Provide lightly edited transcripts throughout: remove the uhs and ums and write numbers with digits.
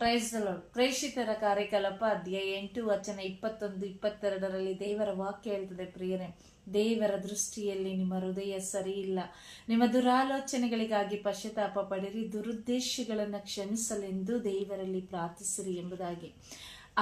Price the lord. ಪ್ರೇಷಿತರ ಕಾರ್ಯಕಲಾಪ ಅಧ್ಯಾಯ 8 ವಚನ 21-22ರಲ್ಲಿ ದೇವರ ವಾಕ್ಯ ಹೇಳ್ತದೆ, ಪ್ರಿಯರೇ, ದೇವರ ದೃಷ್ಟಿಯಲ್ಲಿ ನಿಮ್ಮ ಹೃದಯ ಸರಿ ಇಲ್ಲ. ನಿಮ್ಮ ದುರಾಲೋಚನೆಗಳಿಗಾಗಿ ಪಶ್ಚಾತ್ತಾಪ ಪಡಿರಿ, ದುರುದ್ದೇಶಗಳನ್ನು ಕ್ಷಮಿಸಲೆಂದು ದೇವರಲ್ಲಿ ಪ್ರಾರ್ಥಿಸಿರಿ ಎಂಬುದಾಗಿ.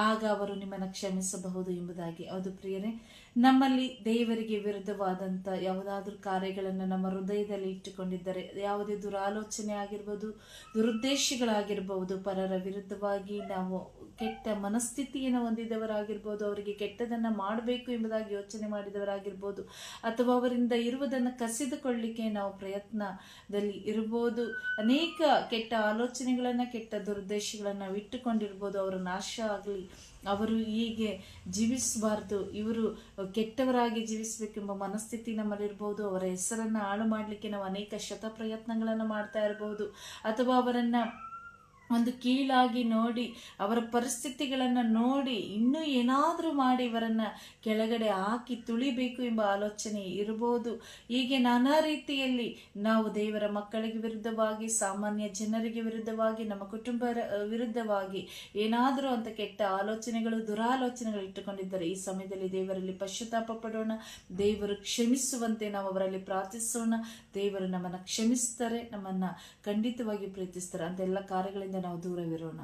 ಆಗ ಅವರು ನಿಮ್ಮನ್ನು ಕ್ಷಮಿಸಬಹುದು ಎಂಬುದಾಗಿ. ಹೌದು ಪ್ರಿಯರೇ, ನಮ್ಮಲ್ಲಿ ದೇವರಿಗೆ ವಿರುದ್ಧವಾದಂಥ ಯಾವುದಾದ್ರೂ ಕಾರ್ಯಗಳನ್ನು ನಮ್ಮ ಹೃದಯದಲ್ಲಿ ಇಟ್ಟುಕೊಂಡಿದ್ದರೆ, ಯಾವುದೇ ದುರಾಲೋಚನೆ ಆಗಿರ್ಬೋದು, ದುರುದ್ದೇಶಗಳಾಗಿರ್ಬೋದು, ಪರರ ವಿರುದ್ಧವಾಗಿ ನಾವು ಕೆಟ್ಟ ಮನಸ್ಥಿತಿಯನ್ನು ಹೊಂದಿದವರಾಗಿರ್ಬೋದು, ಅವರಿಗೆ ಕೆಟ್ಟದನ್ನು ಮಾಡಬೇಕು ಎಂಬುದಾಗಿ ಯೋಚನೆ ಮಾಡಿದವರಾಗಿರ್ಬೋದು, ಅಥವಾ ಅವರಿಂದ ಇರುವುದನ್ನು ಕಸಿದುಕೊಳ್ಳಲಿಕ್ಕೆ ನಾವು ಪ್ರಯತ್ನದಲ್ಲಿ ಇರ್ಬೋದು. ಅನೇಕ ಕೆಟ್ಟ ಆಲೋಚನೆಗಳನ್ನು, ಕೆಟ್ಟ ದುರುದ್ದೇಶಗಳನ್ನು ನಾವು ಇಟ್ಟುಕೊಂಡಿರ್ಬೋದು. ಅವರು ನಾಶ ಆಗಲಿ, ಅವರು ಹೀಗೆ ಜೀವಿಸಬಾರ್ದು, ಇವರು ಕೆಟ್ಟವರಾಗಿ ಜೀವಿಸಬೇಕೆಂಬ ಮನಸ್ಥಿತಿ ನಮ್ಮಲ್ಲಿರ್ಬೋದು. ಅವರ ಹೆಸರನ್ನು ಹಾಳು ಮಾಡಲಿಕ್ಕೆ ನಾವು ಅನೇಕ ಶತ ಪ್ರಯತ್ನಗಳನ್ನು ಮಾಡ್ತಾ ಇರಬಹುದು, ಅಥವಾ ಅವರನ್ನು ಒಂದು ಕೀಳಾಗಿ ನೋಡಿ, ಅವರ ಪರಿಸ್ಥಿತಿಗಳನ್ನು ನೋಡಿ ಇನ್ನೂ ಏನಾದರೂ ಮಾಡಿ ಇವರನ್ನು ಕೆಳಗಡೆ ಹಾಕಿ ತುಳಿಬೇಕು ಎಂಬ ಆಲೋಚನೆ ಇರಬಹುದು. ಹೀಗೆ ನಾನಾ ರೀತಿಯಲ್ಲಿ ನಾವು ದೇವರ ಮಕ್ಕಳಿಗೆ ವಿರುದ್ಧವಾಗಿ, ಸಾಮಾನ್ಯ ಜನರಿಗೆ ವಿರುದ್ಧವಾಗಿ, ನಮ್ಮ ಕುಟುಂಬ ವಿರುದ್ಧವಾಗಿ ಏನಾದರೂ ಅಂತ ಕೆಟ್ಟ ಆಲೋಚನೆಗಳು, ದುರಾಲೋಚನೆಗಳು ಇಟ್ಟುಕೊಂಡಿದ್ದರೆ ಈ ಸಮಯದಲ್ಲಿ ದೇವರಲ್ಲಿ ಪಶ್ಚಾತ್ತಾಪ ಪಡೋಣ. ದೇವರು ಕ್ಷಮಿಸುವಂತೆ ನಾವು ಅವರಲ್ಲಿ ಪ್ರಾರ್ಥಿಸೋಣ. ದೇವರು ನಮ್ಮನ್ನು ಕ್ಷಮಿಸ್ತಾರೆ, ನಮ್ಮನ್ನು ಖಂಡಿತವಾಗಿ ಪ್ರೀತಿಸ್ತಾರೆ. ಅಂತೆಲ್ಲ ಕಾರ್ಯಗಳಿಂದ ನಾವು ದೂರವಿರೋಣ.